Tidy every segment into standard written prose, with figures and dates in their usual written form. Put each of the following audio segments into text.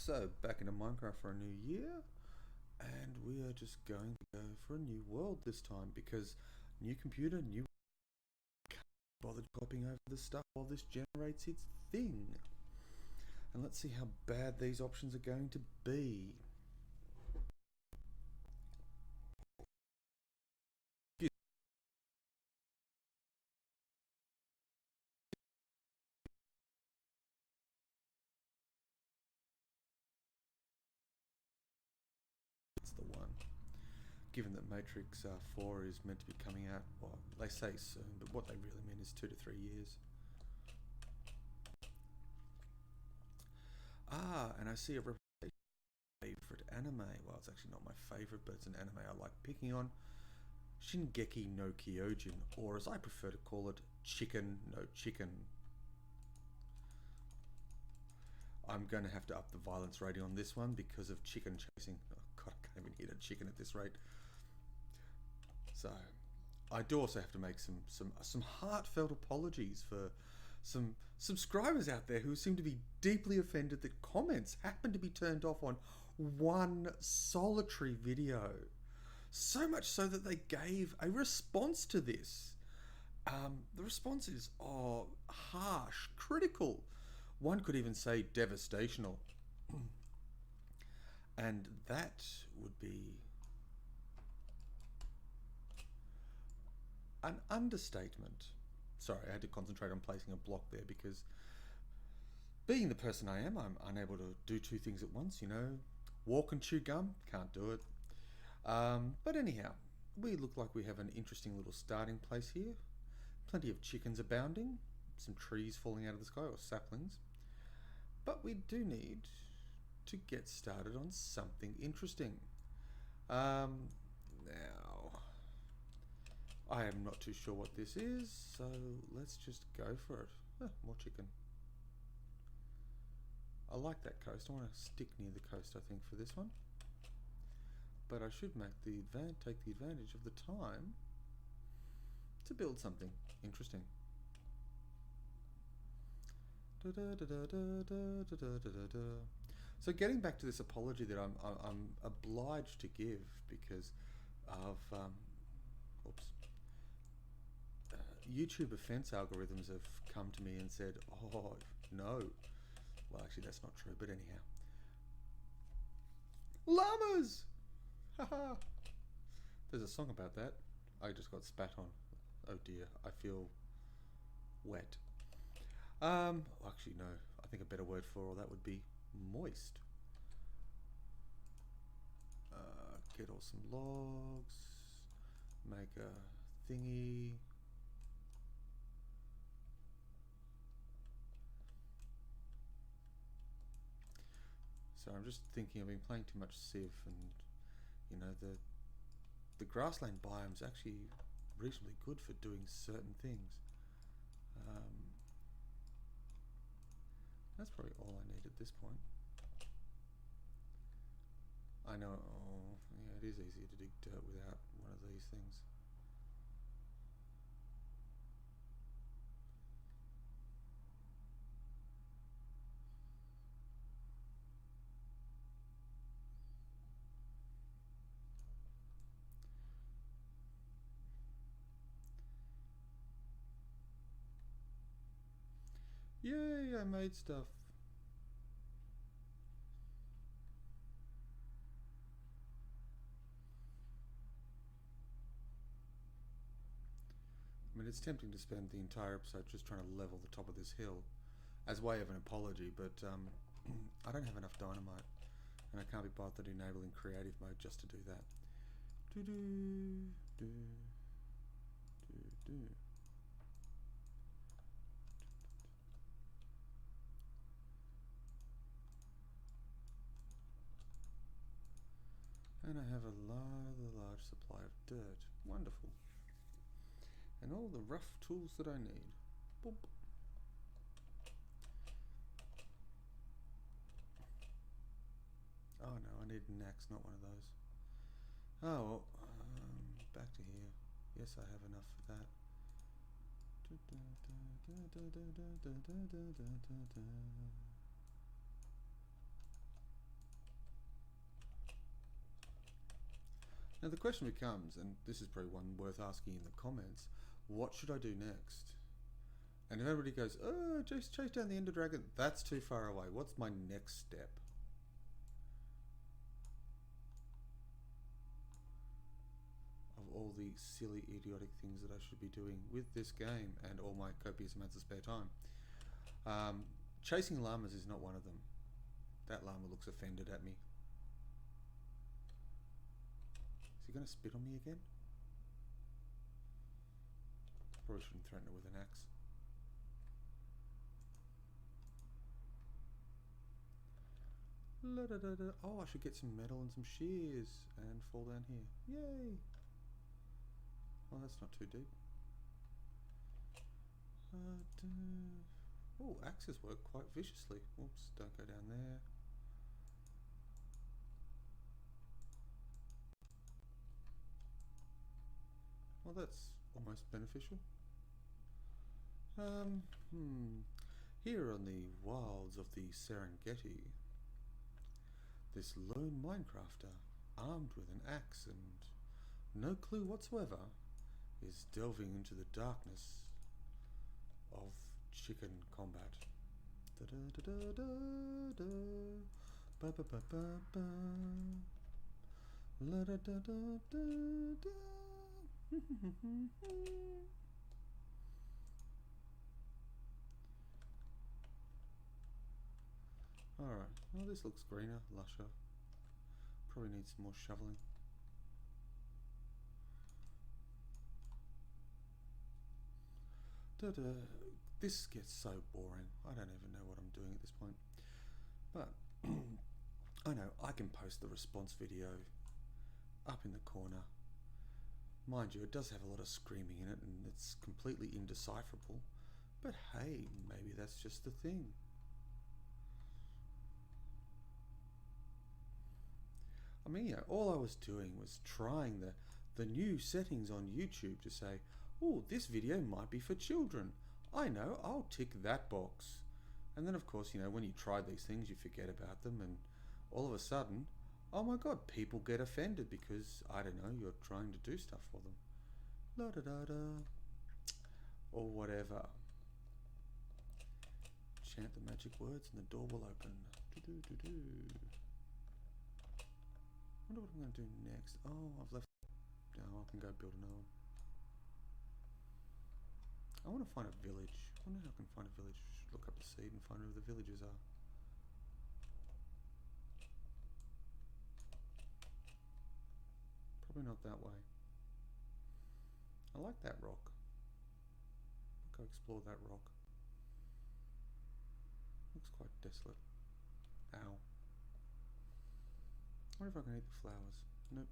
So, back into Minecraft for a new year, and we are just going to go for a new world this time because new computer, new can't bother copying over the stuff while this generates its thing. And let's see how bad these options are going to be. It's the one. Given that Matrix 4 is meant to be coming out, well, they say soon, but what they really mean is 2 to 3 years. And I see a favorite anime. Well, it's actually not my favorite, but it's an anime I like picking on. Shingeki no Kyojin, or as I prefer to call it, Chicken no Chicken. I'm going to have to up the violence rating on this one because of chicken chasing. Oh god, I can't even hit a chicken at this rate. So, I do also have to make some heartfelt apologies for some subscribers out there who seem to be deeply offended that comments happen to be turned off on one solitary video. So much so that they gave a response to this. The response is harsh, critical. One could even say devastational. And that would be an understatement. Sorry, I had to concentrate on placing a block there because being the person I am, I'm unable to do two things at once, Walk and chew gum, can't do it. But anyhow, we look like we have an interesting little starting place here. Plenty of chickens abounding, some trees falling out of the sky or saplings. But we do need to get started on something interesting. Now, I am not too sure what this is, so let's just go for it. More chicken. I like that coast. I want to stick near the coast, I think, for this one. But I should take the advantage of the time to build something interesting. So getting back to this apology that I'm obliged to give because of YouTube offense algorithms have come to me and said, "Oh no." Well, actually, that's not true. But anyhow, llamas. Haha. There's a song about that. I just got spat on. Oh dear, I feel wet. Actually, no. I think a better word for all that would be moist. Get all some logs. Make a thingy. So I'm just thinking I've been playing too much Civ, and the grassland biome's actually reasonably good for doing certain things. That's probably all I need at this point. I know, yeah, it is easier to dig dirt without one of these things. Yay, I made stuff. I mean, it's tempting to spend the entire episode just trying to level the top of this hill as way of an apology, but I don't have enough dynamite, and I can't be bothered enabling creative mode just to do that. Do do do do do. And I have a large supply of dirt. Wonderful. And all the rough tools that I need. Boop. Oh no, I need an axe, not one of those. Oh, well, back to here. Yes, I have enough for that. Now the question becomes, and this is probably one worth asking in the comments, what should I do next? And if everybody goes, oh, chase down the Ender Dragon, that's too far away. What's my next step? Of all the silly, idiotic things that I should be doing with this game and all my copious amounts of spare time. Chasing llamas is not one of them. That llama looks offended at me. Is he going to spit on me again? Probably shouldn't threaten it with an axe. Oh, I should get some metal and some shears and fall down here. Yay! Oh, that's not too deep. Oh, axes work quite viciously. Oops, don't go down there. Well, that's almost beneficial. Here on the wilds of the Serengeti, this lone Minecrafter, armed with an axe and no clue whatsoever, is delving into the darkness of chicken combat. Alright, well this looks greener, lusher. Probably needs some more shoveling. This gets so boring. I don't even know what I'm doing at this point. But I know I can post the response video up in the corner. Mind you, it does have a lot of screaming in it and it's completely indecipherable. But hey, maybe that's just the thing. I mean, yeah, all I was doing was trying the new settings on YouTube to say, oh, this video might be for children. I know, I'll tick that box. And then of course, you know, when you try these things, you forget about them and all of a sudden, oh my god, people get offended because, I don't know, you're trying to do stuff for them. La da da da. Or whatever. Chant the magic words and the door will open. Do do do do. I wonder what I'm going to do next. Oh, I've left. Now I can go build another one. I want to find a village. I wonder how I can find a village. Look up the seed and find where the villages are. Probably not that way. I like that rock. I'll go explore that rock. Looks quite desolate. Ow. I wonder if I can eat the flowers. Nope.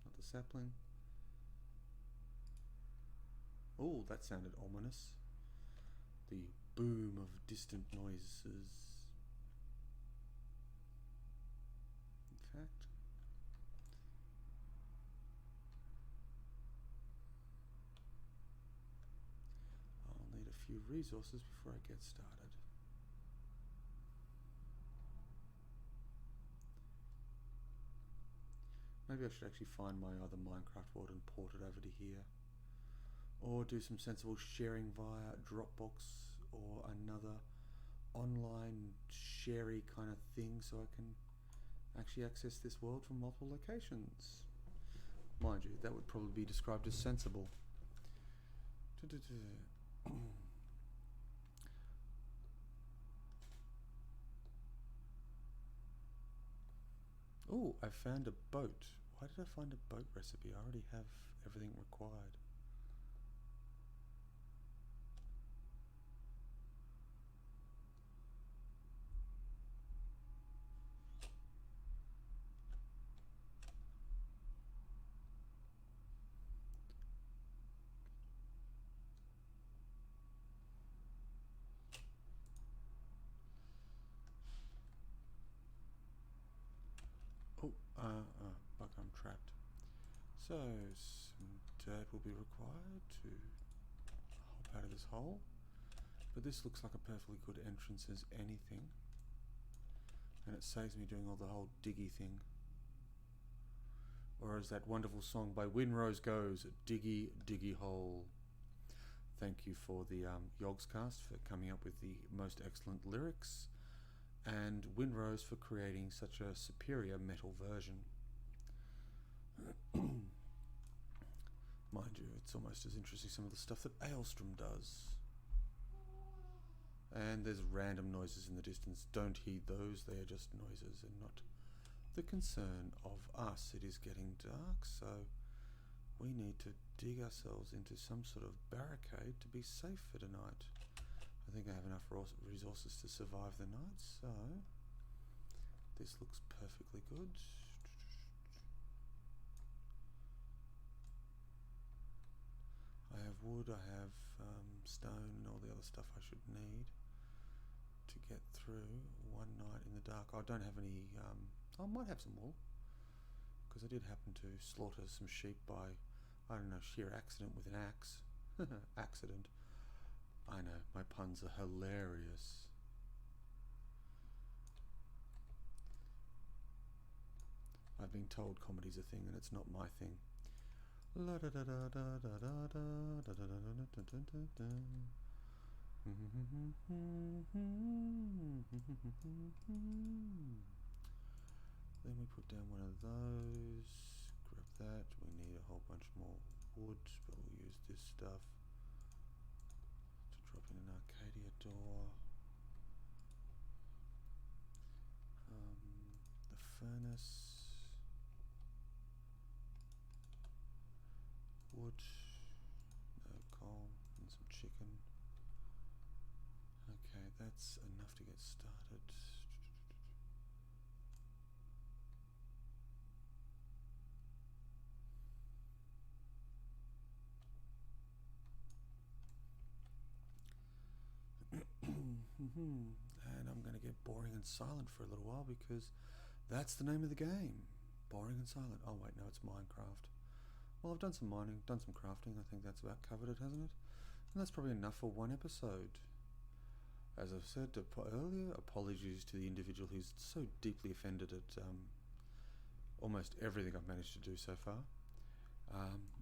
Not the sapling. Oh, that sounded ominous. The boom of distant noises. In fact, I'll need a few resources before I get started. Maybe I should actually find my other Minecraft world and port it over to here. Or do some sensible sharing via Dropbox or another online sharey kind of thing so I can actually access this world from multiple locations. Mind you, that would probably be described as sensible. Oh, I found a boat. Why did I find a boat recipe? I already have everything required. Fuck, I'm trapped. So, some dirt will be required to hop out of this hole. But this looks like a perfectly good entrance as anything. And it saves me doing all the whole diggy thing. Or as that wonderful song by Winrose goes, Diggy Diggy Hole. Thank you for the Yogscast for coming up with the most excellent lyrics, and Winrose for creating such a superior metal version. Mind you, it's almost as interesting some of the stuff that Aelstrom does. And there's random noises in the distance. Don't heed those, they are just noises and not the concern of us. It is getting dark, so we need to dig ourselves into some sort of barricade to be safe for tonight. I think I have enough resources to survive the night, so this looks perfectly good. I have wood, I have stone and all the other stuff I should need to get through one night in the dark. I don't have any, I might have some wool, because I did happen to slaughter some sheep by, I don't know, sheer accident with an axe. Accident. I know, my puns are hilarious. I've been told comedy's a thing and it's not my thing. La da da da da da da da da da da da da da. Then we put down one of those, grab that. We need a whole bunch more wood, but we'll use this stuff to drop in an Arcadia door. The furnace, wood, no coal, and some chicken. Okay, that's enough to get started. And I'm going to get boring and silent for a little while because that's the name of the game. Boring and silent. Oh wait, no, it's Minecraft. Well, I've done some mining, done some crafting. I think that's about covered it, hasn't it? And that's probably enough for one episode. As I've said earlier, apologies to the individual who's so deeply offended at almost everything I've managed to do so far.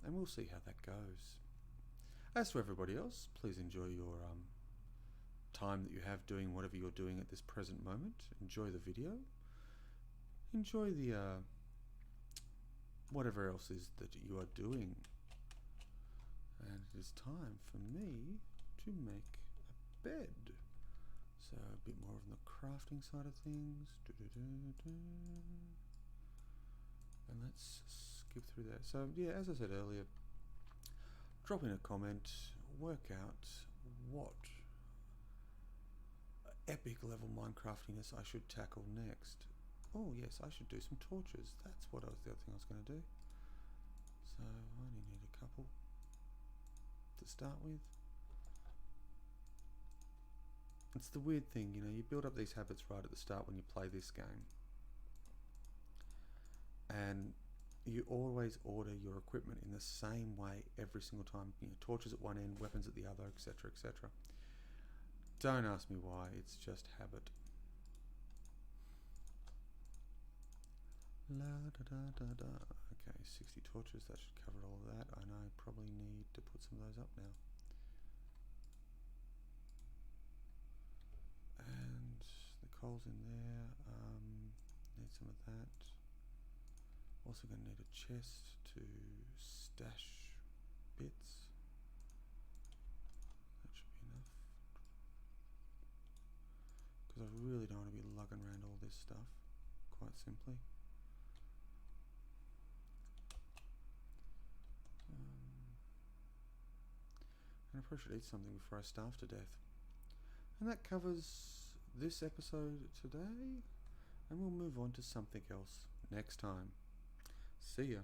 And we'll see how that goes. As to everybody else, please enjoy your time that you have doing whatever you're doing at this present moment. Enjoy the video. Enjoy the whatever else is that you are doing. And it is time for me to make a bed. So a bit more on the crafting side of things. And let's skip through that. So yeah, as I said earlier, drop in a comment, work out what epic level Minecraftiness I should tackle next. Oh yes, I should do some torches. That's what the other thing I was going to do. So I only need a couple to start with. It's the weird thing, you know, you build up these habits right at the start when you play this game. And you always order your equipment in the same way every single time. You know, torches at one end, weapons at the other, etc., etc. Don't ask me why, it's just habit. La da da da da. Okay, 60 torches, that should cover all of that. And I probably need to put some of those up now. And the coal's in there. Need some of that. Also going to need a chest to stash bits. That should be enough. Because I really don't want to be lugging around all this stuff, quite simply. And I probably should eat something before I starve to death. And that covers this episode today, and we'll move on to something else next time. See ya.